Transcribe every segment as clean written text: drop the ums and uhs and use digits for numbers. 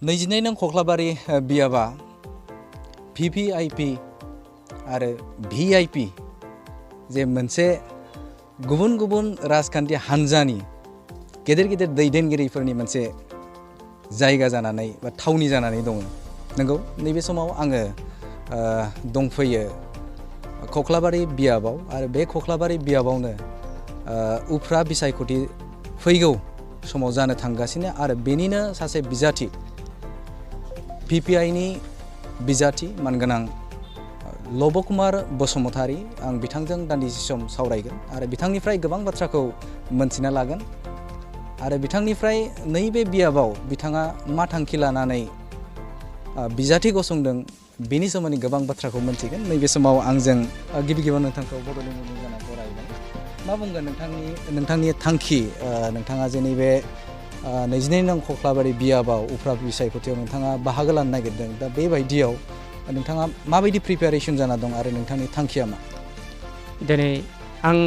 22 नं खख्लाबारि बियाबा VVIP आरो VIP जे मोनसे गुबुन गुबुन राजखान्थि हान्जानि गेदेर गेदेर दैदेनगिरिफोरनि मोनसे जायगा जानानै बा थावनि जानानै दङ। नंगौ नैबे समाव आङो दंफैयो खख्लाबारि बियाबाव आरो बे खख्लाबारि बियाबावनो उफ्रा बिसायख'थि फैगौ समाव जानो थांगासिनो आरो बेनिनो सासे बिजाथि PPI नि बिजाथि मानगोनां लबकुमार बसुमतारी आं बिथांजों दान्दिसे सम सावरायगोन आरो बिथांनिफ्राय गोबां बाथ्राखौ मोनथिना लागोन आरो बिथांनिफ्राय नैबे बियाबाव बिथाङा मा थांखि लानानै बिजाथि गसंदों बेनि सोमोन्दै गोबां बाथ्राखौ मोनथिगोन। नैबे समाव आंजों गिबि गिबियाव नोंथांखौ बड'लेण्ड मुलुग जानानै बरायबाय। मा बुंगोन नोंथांनि थांखि नोंथाङा जे नैबे 22 नं खख्लाबारि बियाबाव उफ्रा बिसायख'थियाव नोंथाङा बाहागो लानो नागिरदों। दा बेबायदियाव नोंथाङा माबायदि प्रिपेरेसन जाना दं आरो नोंथांनि थांखिया मा? दिनै आं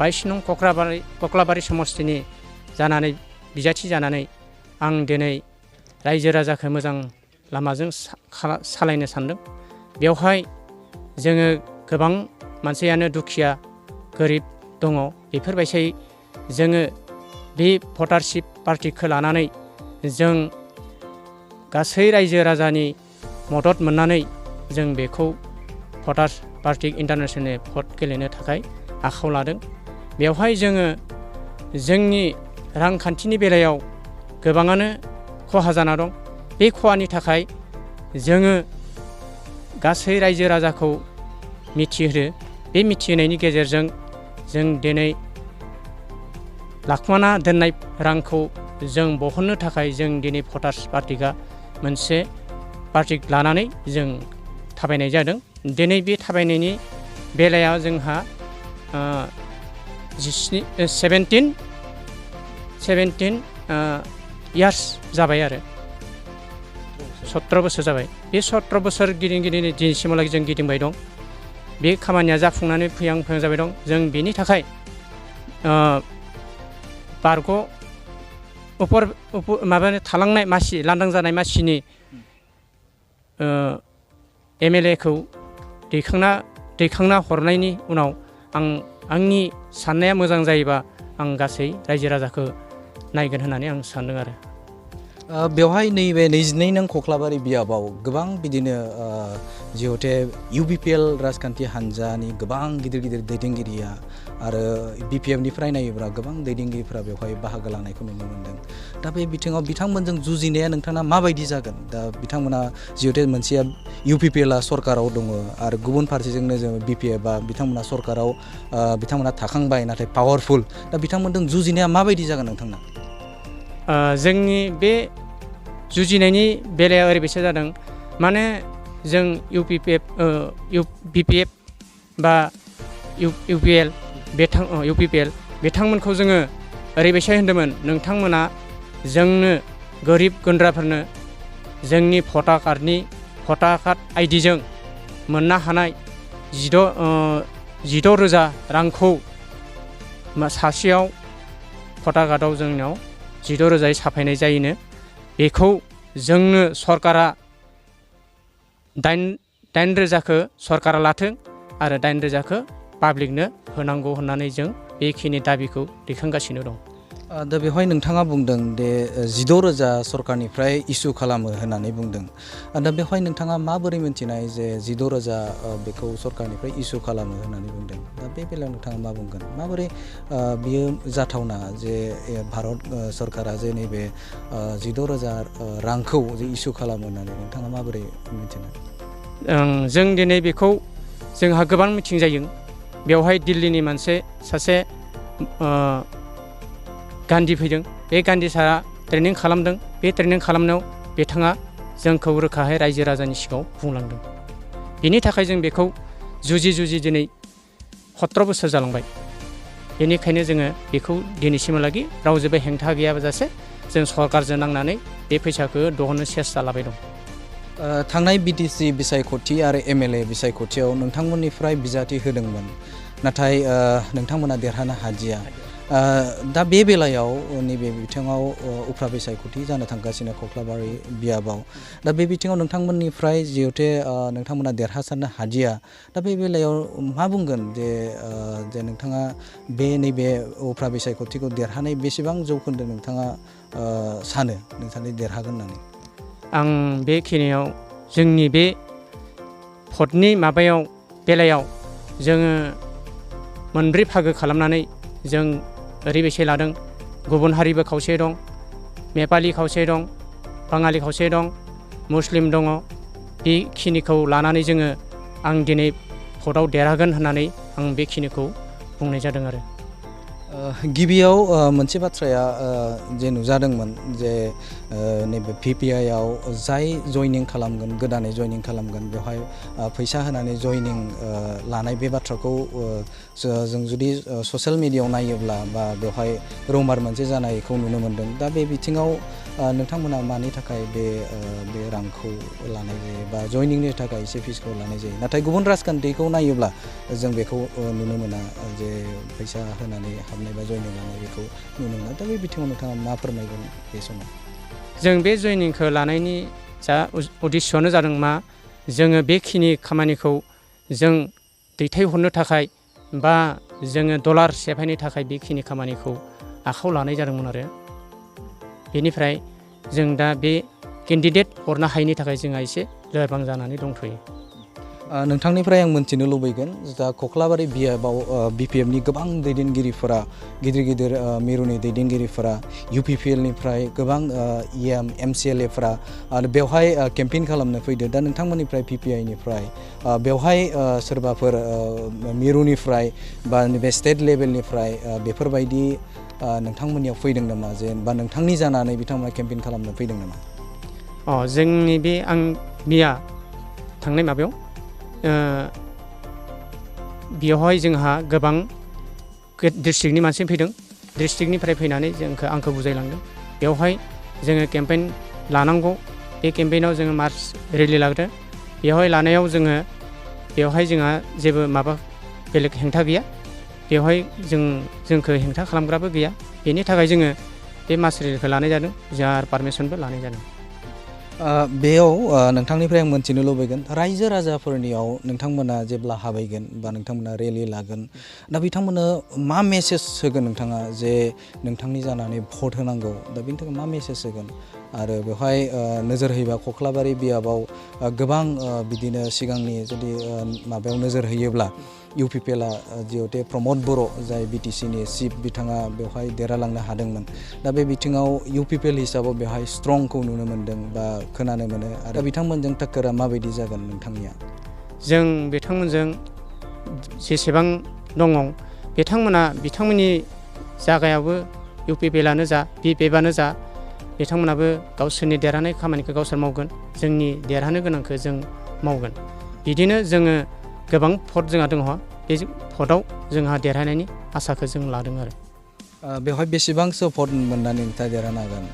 22 नं खख्लाबारि समस्तिनि जानानै बिजाथि जानानै आं दिनै रायजो राजाखौ मोजां लामाजों सालायनो सानदों। बेवहाय जोङो गोबां मानसियानो दुखिया गोरिब दङ। बेफोरबायसायै जोङो बे भटारशिप पार्टिखौ लानानै जों गासै रायजो राजानि मदद मोननानै जों बेखौ भटार्स पार्टि इन्टारनेसनेल भट गेलेनो थाखाय आखायाव लादों। बेवहाय जोङो जोंनि रांखान्थिनि बेलायाव गोबाङानो खहा जाना दं। बे खहानि थाखाय जोङो गासै रायजो राजाखौ मिथिहोदो। बे मिथिहोनायनि गेजेरजों जों दिनै लाखुमाना दोननाय रांखौ जों बहननो थाखाय जों दिनै भटार्स पार्टिआ मोनसे पार्टि लानानै जों थाबायनाय जादों। दिनै बे थाबायनायनि बेलायाव जोंहा 17 इयार्स जाबाय आरो 17 बोसोर जाबाय। बे 17 बोसोर गिदिं दिनैसिमहालागै जों गिदिंबाय दं। बे खामानिया जाफुंनानै फैहां जाबाय दं। जों बेनि थाखाय बारग' माबानो थालांनाय मासि लांदां जानाय मासिनि MLA खौ दैखांना हरनायनि उनाव आंनि साननाया मोजां जायोबा आं गासै रायजो राजाखौ नायगोन होननानै आं सानदों आरो। बेवहाय नैबे 22 नं खख्लाबारि बियाबाव गोबां बिदिनो जिहेते UBPL राजखान्थि हान्जानि गोबां गिदिर गिदिर दैदेनगिरिया आरो BPF निफ्राय नायोब्ला गोबां दैदेनगिरिफ्रा बेवहाय बाहागो लानायखौ नुनो मोनदों। दा बे बिथिङाव बिथांमोनजों जुजिनाया नोंथाङा माबायदि जागोन? दा बिथांमोना जिहेते मोनसेया UPPL सरकाराव दङ आरो गुबुन फारसेजोंनो जों BPF आ बिथांमोना सरकाराव बिथांमोना थाखांबाय नाथाय पावारफुल। दा बिथांमोनजों जुजिनाया माबायदि जागोन नोंथांना? जोंनि बे जुजिनायनि बेलाया ओरैबायसा जादों। माने जों BPF बा UPL बिथांमोनखौ जोङो ओरैबायसा होनदोंमोन, नोंथांमोना जोंनो गोरिब गुन्द्राफोरनो जोंनि भटार कार्ड ID जों मोननो हानाय 16,000 रांखौ सासेयाव भटार कार्डआव जोंनियाव 16,000 साफायनाय जायोनो। बेखौ जोंनो सरकारा 8,000खौ सरकारा लाथों आरो 8,000खौ पाब्लिकनो होनांगौ होननानै जों बेखिनि दाबिखौ दैखांगासिनो दं। दा बेवहाय नोंथाङा बुंदों दे 16,000 सरकारनिफ्राय इसु खालामो होननानै बुंदों। दा बेवहाय नोंथाङा माबोरै मिन्थिनाय जे 16,000 बेखौ सरकारनिफ्राय इसु खालामो होननानै बुंदों? दा बे बेलायाव नोंथाङा मा बुंगोन? माबोरै बियो जाथावना जे भारत सरकारा जे नैबे 16,000 रांखौ जे इसु खालामो होननानै नोंथाङा माबोरै मिन्थिनाय? जों दिनै बेखौ जोंहा गोबां मिटिं जायो। बेवहाय दिल्लीनि सासे गान्धी फैदों। बे गान्धी सारा ट्रेनिं खालामदों। बे ट्रेनिं खालामनायाव बिथाङा जोंखौ रोखायै रायजो राजानि सिगाङाव बुंलांदों। बेनि थाखाय जों बेखौ जुजि दिनै 17 बोसोर जालांबाय। बेनिखायनो जोङो बेखौ दिनैसिमहालागै रावजोंबो हेंथा गैयाजासे जों सरकारजों नांनानै बे फैसाखौ दिहुननो सेस्था लाबाय दं। थांनाय BTC बिसायख'थि आरो MLA बिसायख'थियाव नोंथांमोननिफ्राय बिजाथि होदोंमोन, नाथाय नोंथांमोना देरहानो हादिया। दा बे बेलायाव नैबे बिथिङाव उफ्रा बिसायख'थि जानो थांगासिनो कख्लाबारि बियाबाव दा बे बिथिङाव नोंथांमोननिफ्राय जिहेथु नोंथांमोना देरहासारनो हादिया दा बे बेलायाव मा बुंगोन जे नोंथाङा बे नैबे उफ्रा बिसायख'थिखौ देरहानाय बेसेबां जौखोन्दो नोंथाङा सानो नोंथांनि देरहागोन होननानै? आं बेखिनियाव जोंनि बे भटनि बेलायाव जोङो मोनब्रै बाहागो खालामनानै जों ओरैबायदि लादों। गुबुन हारिबो खावसे दं, नेपालि खावसे दं, बाङालि खावसे दं, मुस्लिम दङ। बेखिनिखौ लानानै जोङो आं दिनै भटआव देरहागोन होननानै आं बेखिनिखौ बुंनाय जादों आरो। गिबियाव मोनसे बाथ्राया जे नुजादोंमोन जे नैबे PPIआव जाय जयनिं खालामगोन गोदानै जयनिं खालामगोन बेवहाय फैसा होनानै जयनिं लानाय बे बाथ्राखौ जों जुदि ससियेल मिडियायाव नायोब्ला बा बेवहाय रुमार मोनसे जानायखौ नुनो मोन्दों। दा बे बिथिङाव नोंथांमोना मानि थाखाय बे रांखौ लानाय जायो बा जयनिंनि थाखाय एसे फिसखौ लानाय जायो, नाथाय गुबुन राजखान्थिखौ नायोब्ला जों बेखौ नुनो मोना जे फैसा होनानै हाबनाय बा जयनिं लानाय बेखौ नुनो मोना। दा बे बिथिङाव नोंथाङा मा फोरमायगोन बे समाव? जों बे जयनिंखौ लानायनि जा उद्देश्यआनो जादों मा, जोङो बेखिनि खामानिखौ जों दैथायहरनो थाखाय बा जोङो डलार सेफायनो थाखाय बेखिनि खामानिखौ आखायाव लानाय जादोंमोन आरो। बेनिफ्राय जों दा बे केन्डिडेट हरनो हायैनि थाखाय जोंहा एसे लोरबां जानानै दंथ'यो। नोंथांनिफ्राय आं मोनथिनो लुबैगोन दा कख्लाबारि बियाबाव BPFनि गोबां दैदेनगिरिफोरा गिदिर मिरुनि दैदेनगिरिफोरा UPPLनिफ्राय गोबां MCLAफोरा आरो बेवहाय केम्पेइन खालामनो फैदो। दा नोंथांमोननिफ्राय PPIनिफ्राय बेवहाय सोरबाफोर मिरुनिफ्राय बा नैबे स्टेट लेभेलनिफ्राय बेफोरबायदि नोंथांमोननियाव फैदों नामा जे बा नोंथांनि जानानै बिथांमोना केम्पेइन खालामनो फैदों नामा? जोंनि बे आं मैया थांनाय बेयावहाय जोंहा गोबां डिस्ट्रिक्टनि मानसि फैदों। डिस्ट्रिक्टनिफ्राय फैनानै आंखौ बुजायलांदों। बेवहाय जोङो केम्पेइन लानांगौ। बे केम्पेइनाव जोङो मार्च रेलि लादों। बेवहाय लानायाव बेवहाय जोंहा जेबो बेलेग हेंथा गैया। बेवहाय जोंखौ हेंथा खालामग्राबो गैया। बेनि थाखाय जोङो बे मार्च रेलिखौ लानाय जादों। जोंहा पारमिसनबो लानाय जादों। बेयाव नोंथांनिफ्राय आं मोनथिनो लुबैगोन रायजो राजाफोरनियाव नोंथांमोना जेब्ला हाबैगोन बा नोंथांमोना रेलि लागोन, दा बिथांमोननो मा मेसेज होगोन नोंथाङा जे नोंथांनि जानानै भट होनांगौ, दा बेनि थाखाय मा मेसेज होगोन? आरो बेवहाय नोजोर होयोबा कख्लाबारि बियाबाव गोबां बिदिनो सिगांनि जुदि माबायाव नोजोर होयोब्ला UPPLआ जिहेतु प्रमद बर' जाय BTCनि चिफ बिथाङा बेवहाय देरहालांनो हादोंमोन। दा बे बिथिङाव UPPL हिसाबाव बेवहाय स्ट्रंखौ नुनो मोन्दों बा खोनानो मोनो। आरो बिथांमोनजों टाक्करा माबायदि जागोन नोंथांनिया? जों बिथांमोनजों जेसेबां दङ बिथांमोननि जागायावबो UPPLआनो जा BPFआनो जा बिथांमोनाबो गावसोरनि देरहानाय खामानिखौ गावसोर मावगोन। जोंनि देरहानो गोनांखौ जों मावगोन। बिदिनो जोङो गोबां भट जोंहा दङ। बे भटआव जोंहा देरहानायनि आसाखौ जों लादों आरो। बेवहाय बेसेबांसो भट मोननानै नोंथाङा देरहानो हागोन?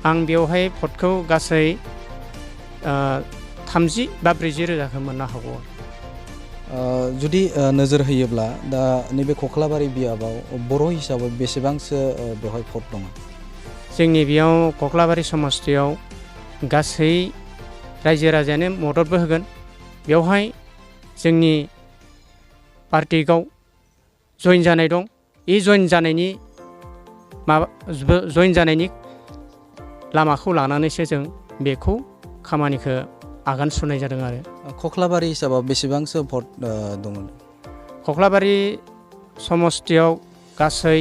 आं बेवहाय भटखौ गासै 30 बा 40 रोजाखौ मोननो हागौ। जुदि नोजोर होयोब्ला दा नैबे कख्लाबारि बियाबाव बर' हिसाबै बेसेबांसो बेवहाय भट दङ? जोंनि बेयाव कख्लाबारि समस्थियाव गासै रायजो राजायानो मददबो होगोन। बेवहाय जोंनि पार्टियाव जइन जानाय दं। बे जइन जानायनि लामाखौ लानानैसो जों बेखौ खामानिखौ आगान सुरनाय जादों आरो। कख्लाबारि हिसाबाव बेसेबांसो भट दङ? कख्लाबारि समस्थियाव गासै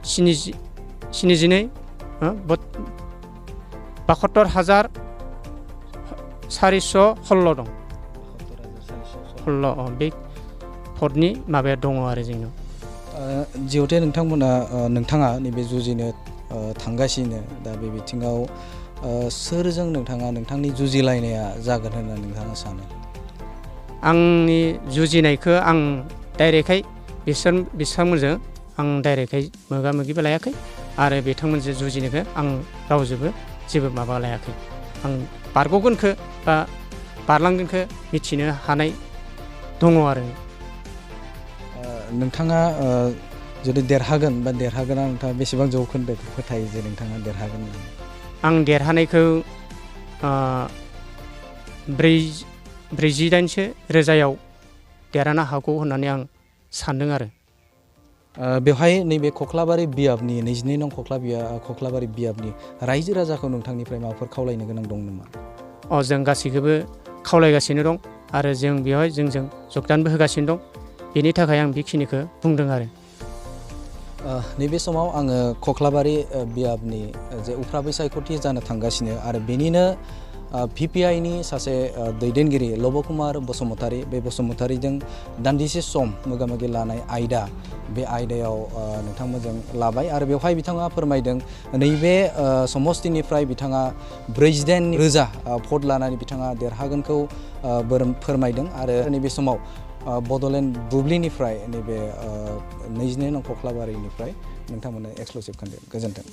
72,416 दं। 16 बे भटनि माबाया दङ आरो जोंनाव। जिहेतु नोंथाङा नैबे जुजिनो थांगासिनो, दा बे बिथिङाव सोरजों नोंथांनि जुजिलायनाया जागोन होननानै नोंथाङा सानो? आंनि जुजिनायखौ आं डाइरेक्टहाय बिथांमोनजों आं डाइरेक्टहाय मोगा मोगिबो लायाखै आरो बिथांमोनजों जुजिनोखौ आं रावजोंबो जेबो माबा लायाखै। आं बारग'गोनखौ बा बारलांगोनखौ मिथिनो हानाय दङ आरो। नोंथाङा जुदि देरहागोन बा देरहागोना नोंथाङा बेसेबां जौखोन्दो फोथायो जे नोंथाङा देरहागोन होननानै? आं देरहानायखौ 48सो रोजायाव देरहानो हागौ होननानै आं सान्दों आरो। बेवहाय नैबे खख्लाबारि बियाबनि 22 नं खख्लाबारि बियाबनि रायजो राजाखौ नोंथांनिफ्राय माबाफोर खावलायनो गोनां दं नामा? जों गासैखौबो खावलायगासिनो दं आरो जों बेवहाय जोंजों जगदानबो होगासिनो दं। बेनि थाखाय आं बेखिनिखौ बुंदों आरो। नैबे समाव आङो खख्लाबारि बियाबनि जे उफ्रा बिसायख'थि जानो थांगासिनो आरो बेनिनो PPIनि सासे दैदेनगिरि लब कुमार बसुमतारी, बे बसुमतारीजों दान्दिसे सम मोगा मोगि लानाय आयदा, बे आयदायाव नोंथांमोनजों लाबाय आरो बेवहाय बिथाङा फोरमायदों नैबे समस्तिनिफ्राय बिथाङा 48,000 भट लानानै बिथाङा देरहागोनखौ फोरमायदों आरो नैबे समाव बड'लेण्ड बुब्लिनिफ्राय नैबे 22 नं खख्लाबारिनिफ्राय नोंथांमोननो एक्सक्लुसिभ कन्टेन्ट। गोजोन्थों।